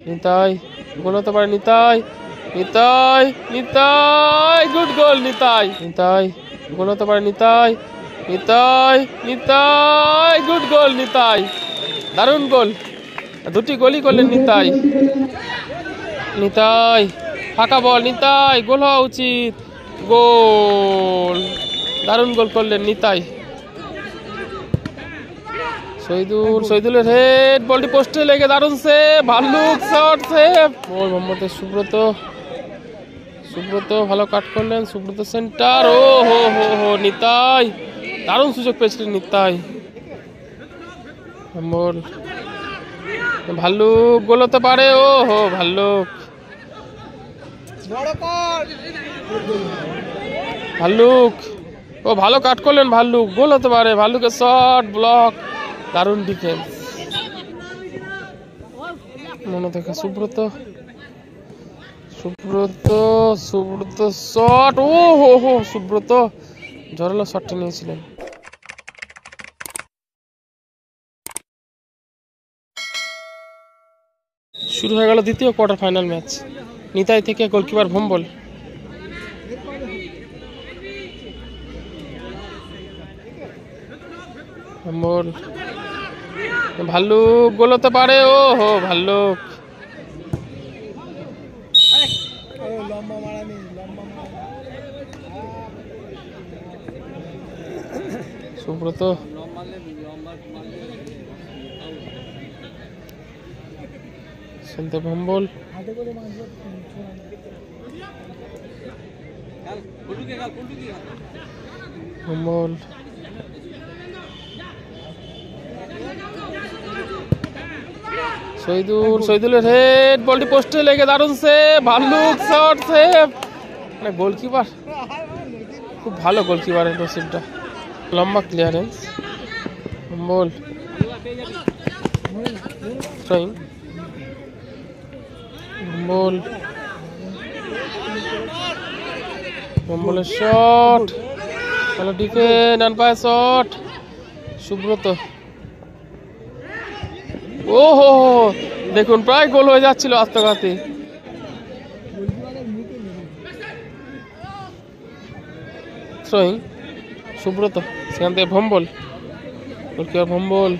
Nitai goal হতে পারে। Nitai Nitai Nitai good goal. Nitai Nitai goal হতে পারে। Nitai Nitai Nitai good goal. নিতাই দারুণ গোল, দুটি গোলই করলেন নিতাই। নিতাই ফাঁকা বল, নিতাই গোল হওয়া উচিত, গোল, দারুণ গোল করলেন নিতাই। শহীদুলের হেড, বলটি পোস্টে লেগে দারুণ সেভ, ভাল্লুক শট সেভ। মোহাম্মদের সুব্রত ভালো কাট করলেন, সুব্রত সেন্টার, ও হো হো হো নিতাই দারুণ সুযোগ পেয়েছিলেন নিতাই। ভাল্লুক গোল হতে পারে, ও হো ভাল্লুক, ভাল্লুক ও ভালো কাট করলেন, ভাল্লুক গোল হতে পারে। ভাল্লুকের শট ব্লক, দারুণ ডিফেন্স। মনে দেখে সুব্রত শট, ও হো হো সুব্রত জোরালো শটটা নিয়েছিলেন। শুরু হয়ে গেল দ্বিতীয় কোয়ার্টার ফাইনাল ম্যাচ। নিতাই থেকে গোলকিপার ভম্বল। ভাল্লুক গোল হতে পারে, ও হো ভাল্লুক, সুব্রত শুনতে ভম্বল, ভম্বল শহীদুলের হেড, বলটি পোস্টে লেগে দারুণ সেভ, ভাল্লুক শট সেভ। মানে গোলকিপার খুব ভালো, গোলকিপারের নসিবটা, লম্বা ক্লিয়ারেন্স। বল বম্বলের শট, ভালো ডিফেন্স, ডান পায়ে শট, সুব্রত, ও হো দেখুন প্রায় গোল হয়ে যাচ্ছিল আত্মঘাতী। থ্রোয়িং সুব্রত, সেখান থেকে ভম্বল, গোলকিপার ভম্বল,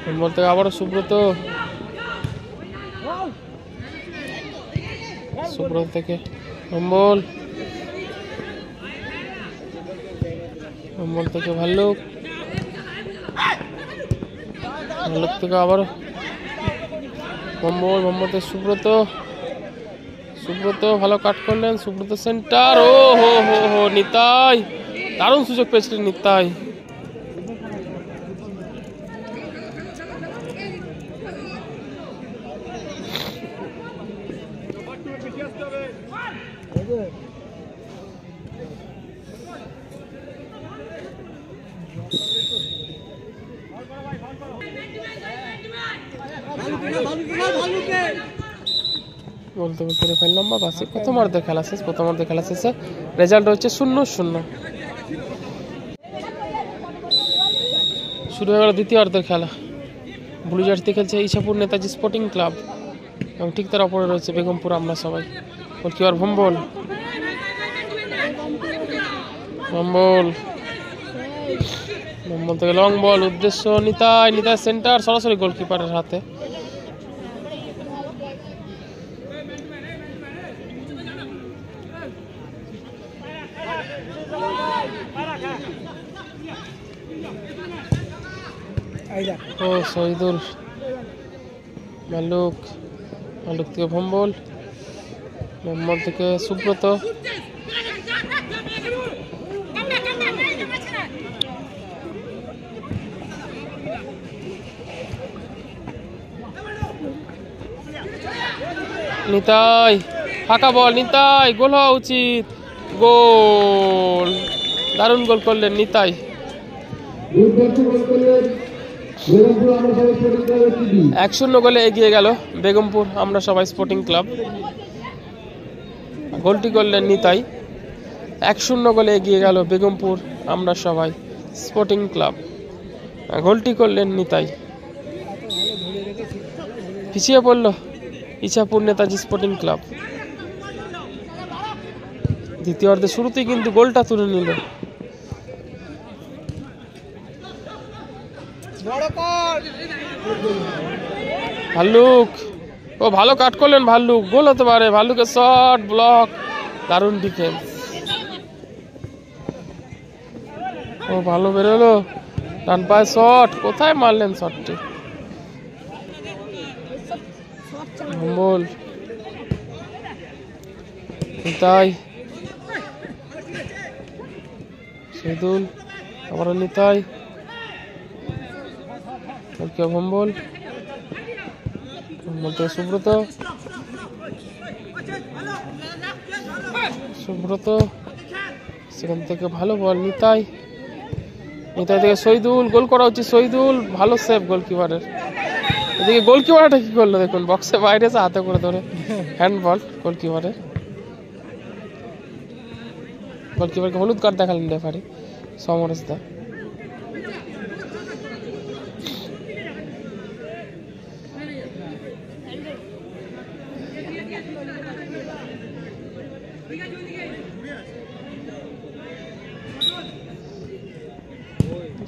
ভম্বল থেকে আবারও সুব্রত, সুব্রত থেকে ভম্বল, ভম্বল থেকে ভাল্লুক, ভাল্লুক থেকে আবারও ভম্বল, ভম্বল থেকে সুব্রত, সুব্রত ভালো কাট করলেন, সুব্রত সেন্টার, ও হো হো হো নিতাই দারুণ সুযোগ পেয়েছিলেন নিতাই। বলতে বলতে রেফারি লম্বা বাসে প্রথমার্ধের খেলা শেষ। প্রথমার্ধের খেলা শেষে রেজাল্ট হচ্ছে 0-0। শুরু হয়ে গেল দ্বিতীয় অর্ধের খেলা। ব্লু জার্সি খেলছে ইছাপুর নেতাজি স্পোর্টিং ক্লাব এবং ঠিক তার অপরে রয়েছে বেগমপুর আমরা সবাই। গোলকিপার ভম্বল, ভম্বল, ভম্বল থেকে লং বল, উদ্দেশ্য নিতাই, নিতাই সেন্টার সরাসরি গোলকিপারের হাতে। ও শহীদুল, ভাল্লুক, ভাল্লুক থেকে ভম্বল, ভম্বল থেকে সুব্রত, নিতাই ফাঁকা বল, নিতাই গোল হওয়া উচিত, গোল, দারুণ গোল করলেন নিতাই। 1-0 গোলে এগিয়ে গেল বেগমপুর আমরা সবাই স্পোর্টিং ক্লাব। গোলটি করলেন নিতাই। 1-0 গোলে এগিয়ে গেল বেগমপুর আমরা সবাই স্পোর্টিং ক্লাব। গোলটি করলেন নিতাই। পিছিয়ে পড়ল ইছাপুর নেতাজি স্পোর্টিং ক্লাব। দ্বিতীয়ার্ধে শুরুতেই কিন্তু গোলটা তুলে নিল। ভাল্লুক, ও ভালো কাট করলেন ভাল্লুক, গোল হতে পারে। ভাল্লুকের শট, ব্লক, দারুণ ডিফেন্স। ও ভালো বেরোলো, ডান পায়ে শট, কোথায় মারলেন শটটি? ভম্বল, নিতাই, শহীদুল, আবারও নিতাই, ভম্বল, সুব্রত, সুব্রত, সেখান থেকে ভালো বল নিতাই, নিতাই থেকে শহীদুল, গোল করা উচিত শহীদুল, ভালো সেভ গোলকিপারের। এদিকে গোলকিপারটা কি করলো দেখুন, বক্সে বাইরে এসে হাতে করে ধরে হ্যান্ডবল গোলকিপারের। গোলকিপারকে হলুদ কার্ড দেখালেন রেফারি সমরেশ দা।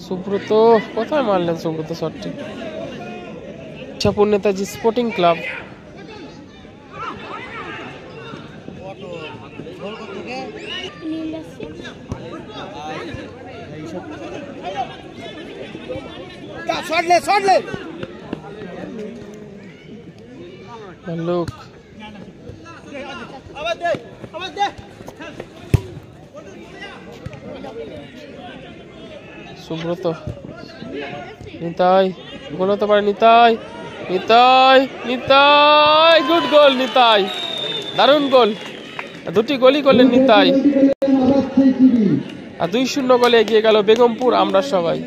সুব্রত, কোথায় মারলেন সুব্রত শটটি? Ichhapur Netaji sporting club. ভাল্লুক, সুব্রত, নিতাই, গোল হতে পারে নিতাই, নিতাই, নিতাই, গুড গোল নিতাই, দারুণ গোল। দুটি গোলই করলেন নিতাই। আর 2-0 গোলে এগিয়ে গেল বেগমপুর আমরা সবাই।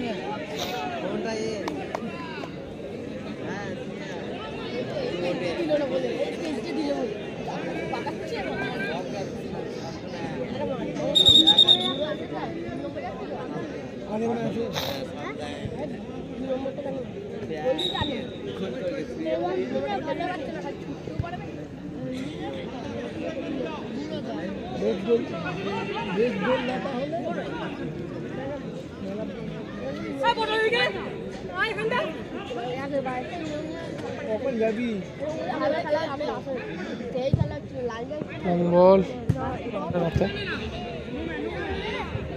বল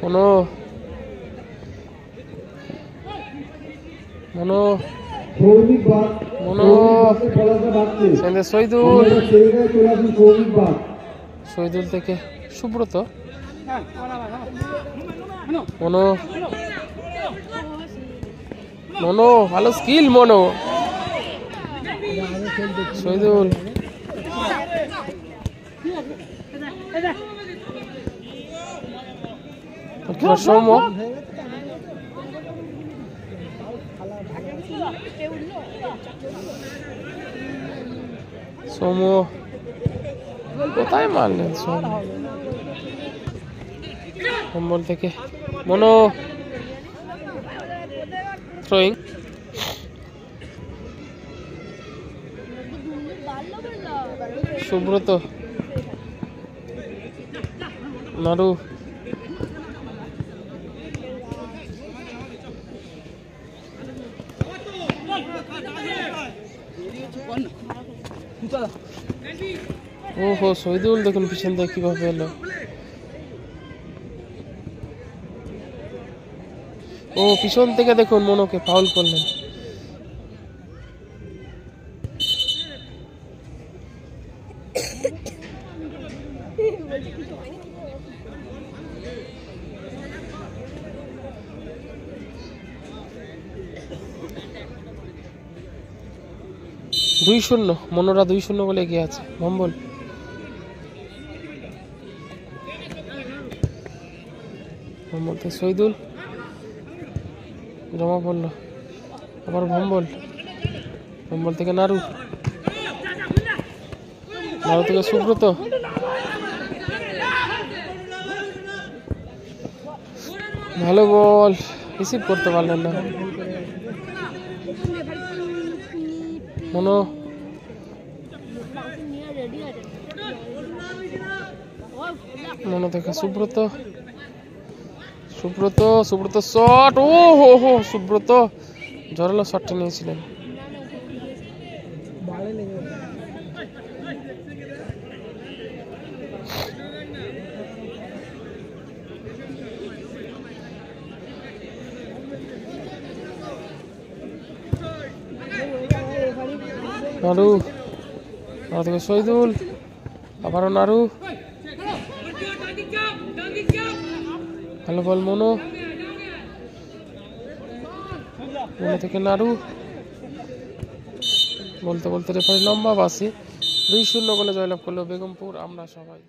মনো, মনো, মনো, শহীদুল, শহীদুল থেকে সুব্রত, মনো, মনো, ভালো স্কিল মনো, শহীদুল, সৌম্য, সৌম্য, কোথায় মারলেন সৌম্য? কম্বল থেকে মনো, থ্রোয়িং, সুব্রত, নারু, ওহো শহীদুল দেখুন পিছন থেকে কিভাবে এলো। ও পিছন থেকে দেখুন মনোকে ফাউল করলেন। দুই শূন্য, মনোরা 2-0 বলে এগিয়ে আছে। ভম্বল, ভম্বল থেকে শহীদুল, জমা পড়লো, আবার ভম্বল, ভম্বল থেকে নারু, নারু থেকে সুব্রত, ভালো বল, রিসিভ করতে পারলেন না। মনো মনো থেকে সুব্রত, সুব্রত সুব্রত শট, ও হো হো, সুব্রত জোরালো শটটা নিয়েছিলেন। নারু, নারু থেকে শহীদুল, আবারও নারু, ভালো বল মনো, মনো থেকে নারু, বলতে বলতে রেফারি লম্বা বাসি 2-0 গোলে জয়লাভ করলো বেগমপুর। আমরা সবাই